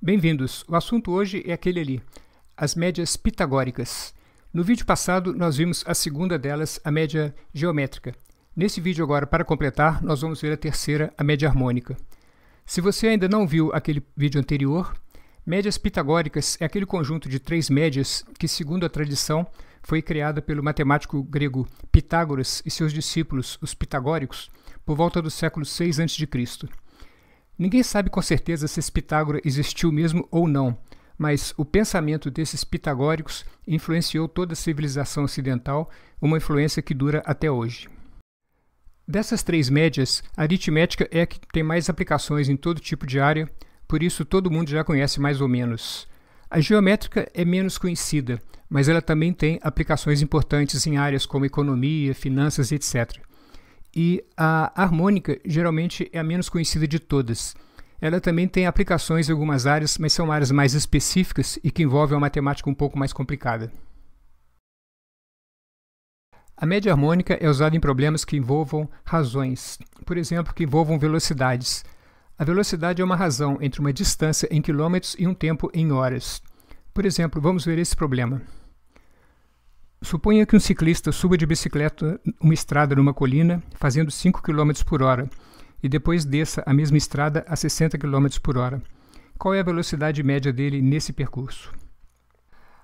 Bem-vindos! O assunto hoje é aquele ali, as médias pitagóricas. No vídeo passado, nós vimos a segunda delas, a média geométrica. Nesse vídeo agora, para completar, nós vamos ver a terceira, a média harmônica. Se você ainda não viu aquele vídeo anterior, médias pitagóricas é aquele conjunto de três médias que, segundo a tradição, foi criada pelo matemático grego Pitágoras e seus discípulos, os pitagóricos, por volta do século 6 a.C. Ninguém sabe com certeza se esse Pitágoras existiu mesmo ou não, mas o pensamento desses pitagóricos influenciou toda a civilização ocidental, uma influência que dura até hoje. Dessas três médias, a aritmética é a que tem mais aplicações em todo tipo de área, por isso todo mundo já conhece mais ou menos. A geométrica é menos conhecida, mas ela também tem aplicações importantes em áreas como economia, finanças, etc. E a harmônica geralmente é a menos conhecida de todas. Ela também tem aplicações em algumas áreas, mas são áreas mais específicas e que envolvem uma matemática um pouco mais complicada. A média harmônica é usada em problemas que envolvam razões, por exemplo, que envolvam velocidades. A velocidade é uma razão entre uma distância em quilômetros e um tempo em horas. Por exemplo, vamos ver esse problema. Suponha que um ciclista suba de bicicleta uma estrada numa colina, fazendo 5 km por hora, e depois desça a mesma estrada a 60 km por hora. Qual é a velocidade média dele nesse percurso?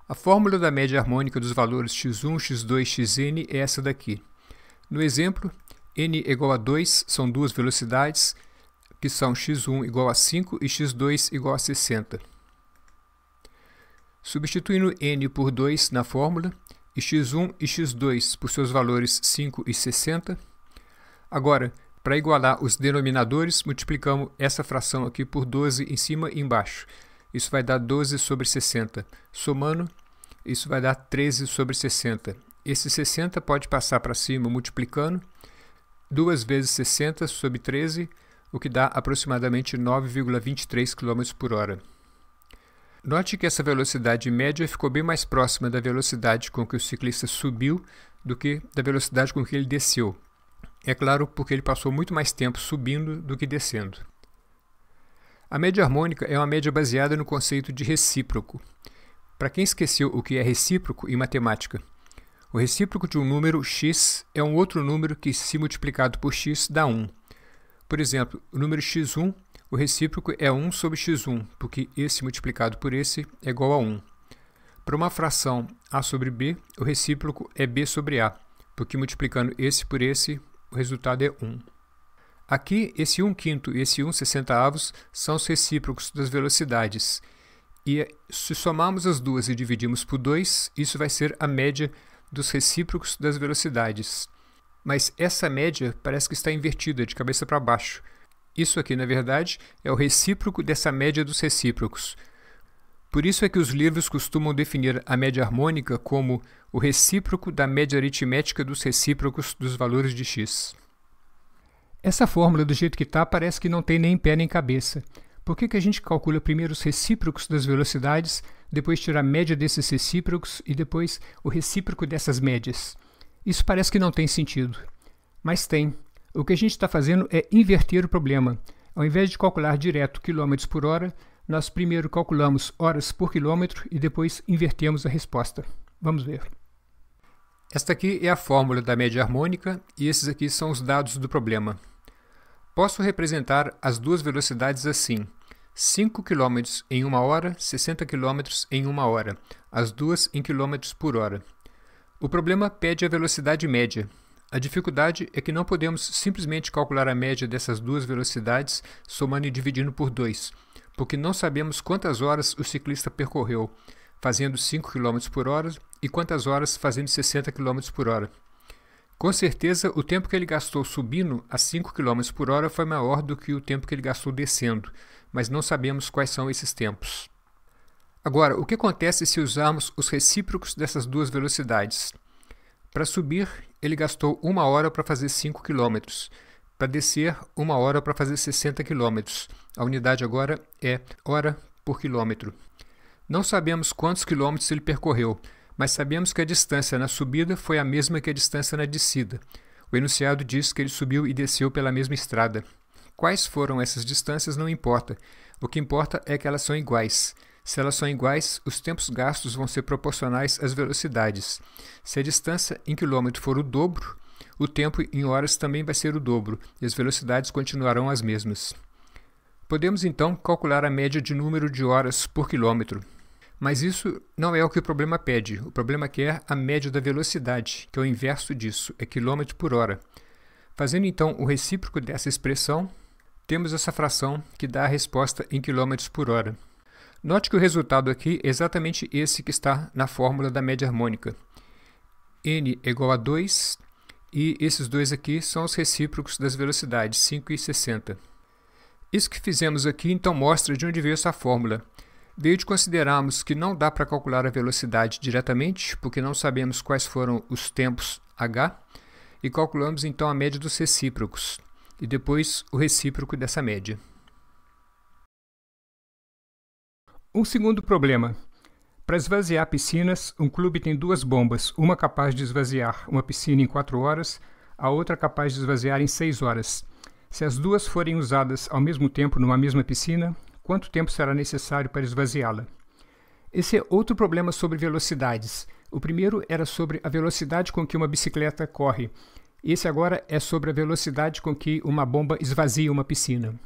A fórmula da média harmônica dos valores x1, x2, xn é essa daqui. No exemplo, n igual a 2 são duas velocidades, que são x1 igual a 5 e x2 igual a 60. Substituindo n por 2 na fórmula, e x1 e x2 por seus valores 5 e 60. Agora, para igualar os denominadores, multiplicamos essa fração aqui por 12 em cima e embaixo. Isso vai dar 12 sobre 60. Somando, isso vai dar 13 sobre 60. Esse 60 pode passar para cima multiplicando. 2 vezes 60 sobre 13, o que dá aproximadamente 9,23 km por hora. Note que essa velocidade média ficou bem mais próxima da velocidade com que o ciclista subiu do que da velocidade com que ele desceu. É claro, porque ele passou muito mais tempo subindo do que descendo. A média harmônica é uma média baseada no conceito de recíproco. Para quem esqueceu o que é recíproco em matemática, o recíproco de um número x é um outro número que, se multiplicado por x, dá 1. Por exemplo, o número x1, o recíproco é 1 sobre x1, porque esse multiplicado por esse é igual a 1. Para uma fração a sobre b, o recíproco é b sobre a, porque multiplicando esse por esse, o resultado é 1. Aqui, esse 1/5 e esse 1/60 são os recíprocos das velocidades. E se somarmos as duas e dividirmos por 2, isso vai ser a média dos recíprocos das velocidades. Mas essa média parece que está invertida, de cabeça para baixo. Isso aqui, na verdade, é o recíproco dessa média dos recíprocos. Por isso é que os livros costumam definir a média harmônica como o recíproco da média aritmética dos recíprocos dos valores de x. Essa fórmula, do jeito que está, parece que não tem nem pé nem cabeça. Por que a gente calcula primeiro os recíprocos das velocidades, depois tira a média desses recíprocos e depois o recíproco dessas médias? Isso parece que não tem sentido. Mas tem. O que a gente está fazendo é inverter o problema. Ao invés de calcular direto quilômetros por hora, nós primeiro calculamos horas por quilômetro e depois invertemos a resposta. Vamos ver. Esta aqui é a fórmula da média harmônica e esses aqui são os dados do problema. Posso representar as duas velocidades assim: 5 km em 1 hora, 60 km em 1 hora, as duas em quilômetros por hora. O problema pede a velocidade média. A dificuldade é que não podemos simplesmente calcular a média dessas duas velocidades somando e dividindo por 2, porque não sabemos quantas horas o ciclista percorreu, fazendo 5 km por hora, e quantas horas fazendo 60 km por hora. Com certeza, o tempo que ele gastou subindo a 5 km por hora foi maior do que o tempo que ele gastou descendo, mas não sabemos quais são esses tempos. Agora, o que acontece se usarmos os recíprocos dessas duas velocidades? Para subir, ele gastou 1 hora para fazer 5 km. Para descer, 1 hora para fazer 60 km. A unidade agora é hora por quilômetro. Não sabemos quantos quilômetros ele percorreu, mas sabemos que a distância na subida foi a mesma que a distância na descida. O enunciado diz que ele subiu e desceu pela mesma estrada. Quais foram essas distâncias não importa. O que importa é que elas são iguais. Se elas são iguais, os tempos gastos vão ser proporcionais às velocidades. Se a distância em quilômetro for o dobro, o tempo em horas também vai ser o dobro, e as velocidades continuarão as mesmas. Podemos então calcular a média de número de horas por quilômetro. Mas isso não é o que o problema pede. O problema quer a média da velocidade, que é o inverso disso, é quilômetro por hora. Fazendo então o recíproco dessa expressão, temos essa fração que dá a resposta em quilômetros por hora. Note que o resultado aqui é exatamente esse que está na fórmula da média harmônica. N é igual a 2, e esses dois aqui são os recíprocos das velocidades, 5 e 60. Isso que fizemos aqui então mostra de onde veio essa fórmula. Veio de considerarmos que não dá para calcular a velocidade diretamente, porque não sabemos quais foram os tempos h, e calculamos então a média dos recíprocos, e depois o recíproco dessa média. Um segundo problema. Para esvaziar piscinas, um clube tem duas bombas, uma capaz de esvaziar uma piscina em 4 horas, a outra capaz de esvaziar em 6 horas. Se as duas forem usadas ao mesmo tempo numa mesma piscina, quanto tempo será necessário para esvaziá-la? Esse é outro problema sobre velocidades. O primeiro era sobre a velocidade com que uma bicicleta corre. Esse agora é sobre a velocidade com que uma bomba esvazia uma piscina.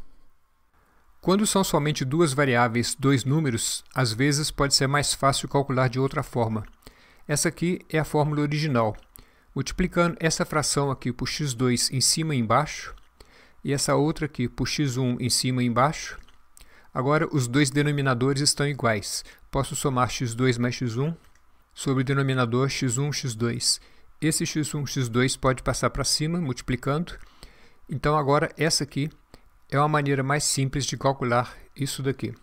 Quando são somente duas variáveis, dois números, às vezes pode ser mais fácil calcular de outra forma. Essa aqui é a fórmula original. Multiplicando essa fração aqui por x2 em cima e embaixo, e essa outra aqui por x1 em cima e embaixo, agora os dois denominadores estão iguais. Posso somar x2 mais x1 sobre o denominador x1, x2. Esse x1, x2 pode passar para cima, multiplicando. Então agora essa aqui é uma maneira mais simples de calcular isso daqui.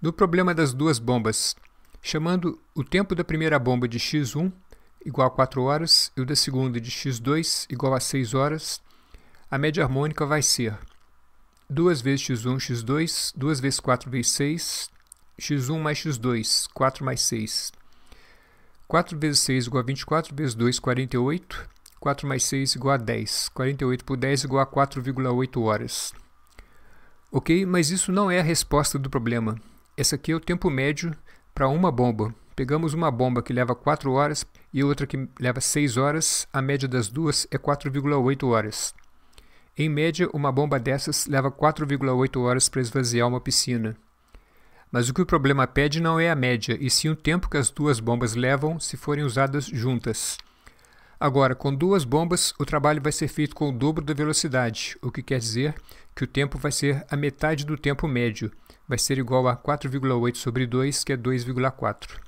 No problema das duas bombas, chamando o tempo da primeira bomba de x1 igual a 4 horas e o da segunda de x2 igual a 6 horas, a média harmônica vai ser 2 vezes x1, x2, 2 vezes 4 vezes 6, x1 mais x2, 4 mais 6. 4 vezes 6 igual a 24, vezes 2, 48. 4 mais 6 igual a 10. 48 por 10 igual a 4,8 horas. Ok, mas isso não é a resposta do problema. Esse aqui é o tempo médio para uma bomba. Pegamos uma bomba que leva 4 horas e outra que leva 6 horas. A média das duas é 4,8 horas. Em média, uma bomba dessas leva 4,8 horas para esvaziar uma piscina. Mas o que o problema pede não é a média, e sim o tempo que as duas bombas levam se forem usadas juntas. Agora, com duas bombas, o trabalho vai ser feito com o dobro da velocidade, o que quer dizer que o tempo vai ser a metade do tempo médio. Vai ser igual a 4,8 sobre 2, que é 2,4.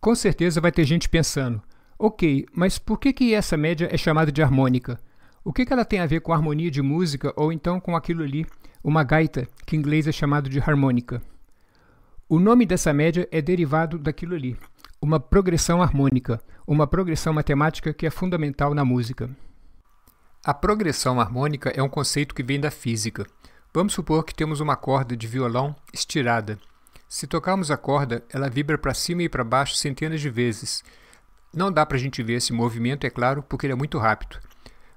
Com certeza vai ter gente pensando, ok, mas por que essa média é chamada de harmônica? O que ela tem a ver com harmonia de música ou então com aquilo ali, uma gaita, que em inglês é chamado de harmônica? O nome dessa média é derivado daquilo ali, uma progressão harmônica, uma progressão matemática que é fundamental na música. A progressão harmônica é um conceito que vem da física. Vamos supor que temos uma corda de violão estirada. Se tocarmos a corda, ela vibra para cima e para baixo centenas de vezes. Não dá para a gente ver esse movimento, é claro, porque ele é muito rápido.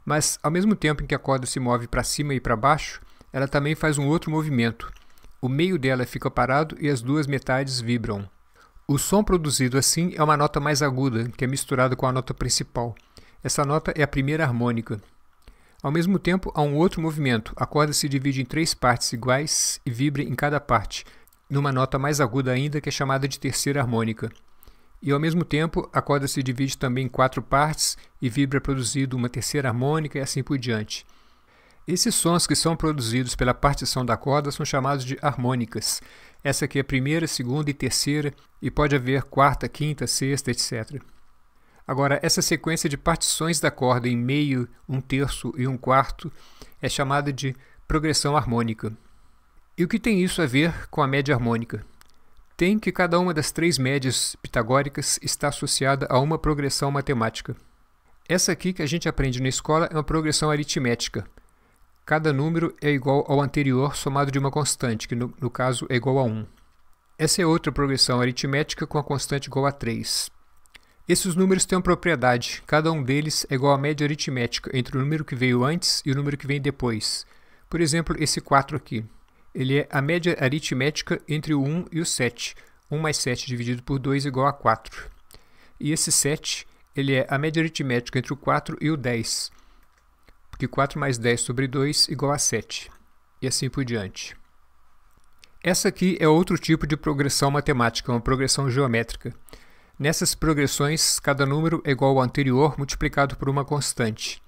Mas, ao mesmo tempo em que a corda se move para cima e para baixo, ela também faz um outro movimento. O meio dela fica parado e as duas metades vibram. O som produzido assim é uma nota mais aguda, que é misturada com a nota principal. Essa nota é a primeira harmônica. Ao mesmo tempo, há um outro movimento. A corda se divide em 3 partes iguais e vibra em cada parte, numa nota mais aguda ainda, que é chamada de terceira harmônica. E ao mesmo tempo, a corda se divide também em 4 partes e vibra produzindo uma terceira harmônica e assim por diante. Esses sons que são produzidos pela partição da corda são chamados de harmônicas. Essa aqui é a primeira, segunda e terceira, e pode haver quarta, quinta, sexta, etc. Agora, essa sequência de partições da corda em meio, 1/3 e 1/4 é chamada de progressão harmônica. E o que tem isso a ver com a média harmônica? Tem que cada uma das 3 médias pitagóricas está associada a uma progressão matemática. Essa aqui que a gente aprende na escola é uma progressão aritmética. Cada número é igual ao anterior somado de uma constante, que no caso é igual a 1. Essa é outra progressão aritmética com a constante igual a 3. Esses números têm uma propriedade, cada um deles é igual à média aritmética entre o número que veio antes e o número que vem depois. Por exemplo, esse 4 aqui. Ele é a média aritmética entre o 1 e o 7. 1 mais 7 dividido por 2 é igual a 4. E esse 7, ele é a média aritmética entre o 4 e o 10. Porque 4 mais 10 sobre 2 é igual a 7. E assim por diante. Essa aqui é outro tipo de progressão matemática, uma progressão geométrica. Nessas progressões, cada número é igual ao anterior multiplicado por uma constante.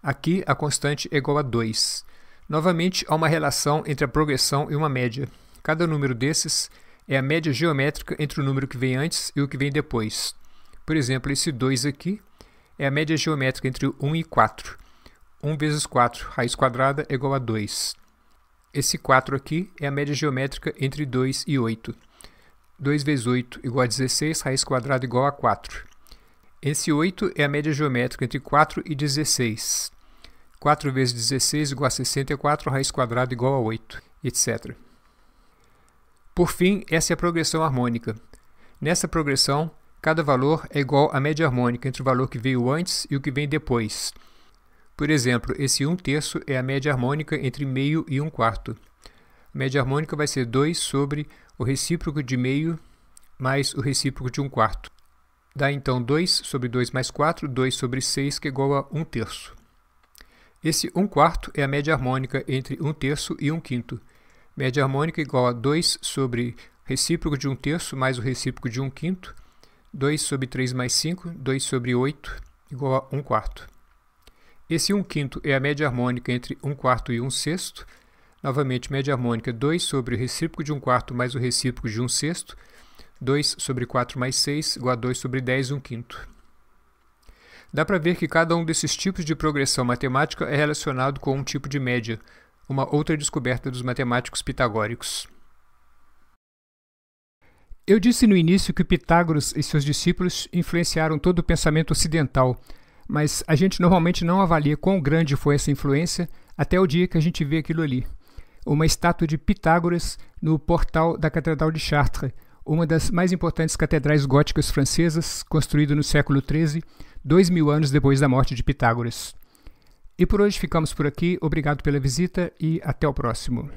Aqui, a constante é igual a 2. Novamente, há uma relação entre a progressão e uma média. Cada número desses é a média geométrica entre o número que vem antes e o que vem depois. Por exemplo, esse 2 aqui é a média geométrica entre 1 e 4. 1 vezes 4, raiz quadrada, é igual a 2. Esse 4 aqui é a média geométrica entre 2 e 8. 2 vezes 8 igual a 16, raiz quadrada igual a 4. Esse 8 é a média geométrica entre 4 e 16. 4 vezes 16 igual a 64, raiz quadrada igual a 8, etc. Por fim, essa é a progressão harmônica. Nessa progressão, cada valor é igual à média harmônica entre o valor que veio antes e o que vem depois. Por exemplo, esse 1/3 é a média harmônica entre meio e 1/4. A média harmônica vai ser 2 sobre o recíproco de meio mais o recíproco de 1/4. Dá então 2 sobre 2 mais 4, 2 sobre 6, que é igual a 1/3. Esse 1/4 é a média harmônica entre 1/3 e 1/5. Média harmônica igual a 2 sobre recíproco de 1/3 mais o recíproco de 1/5. 2 sobre 3 mais 5, 2 sobre 8, igual a 1/4. Esse 1/5 é a média harmônica entre 1/4 e 1/6. Novamente, média harmônica 2 sobre o recíproco de 1/4 mais o recíproco de 1/6. 2 sobre 4 mais 6, igual a 2 sobre 10, 1/5. Dá para ver que cada um desses tipos de progressão matemática é relacionado com um tipo de média, uma outra descoberta dos matemáticos pitagóricos. Eu disse no início que Pitágoras e seus discípulos influenciaram todo o pensamento ocidental, mas a gente normalmente não avalia quão grande foi essa influência até o dia que a gente vê aquilo ali. Uma estátua de Pitágoras no portal da Catedral de Chartres, uma das mais importantes catedrais góticas francesas, construída no século XIII, 2000 anos depois da morte de Pitágoras. E por hoje ficamos por aqui, obrigado pela visita e até o próximo.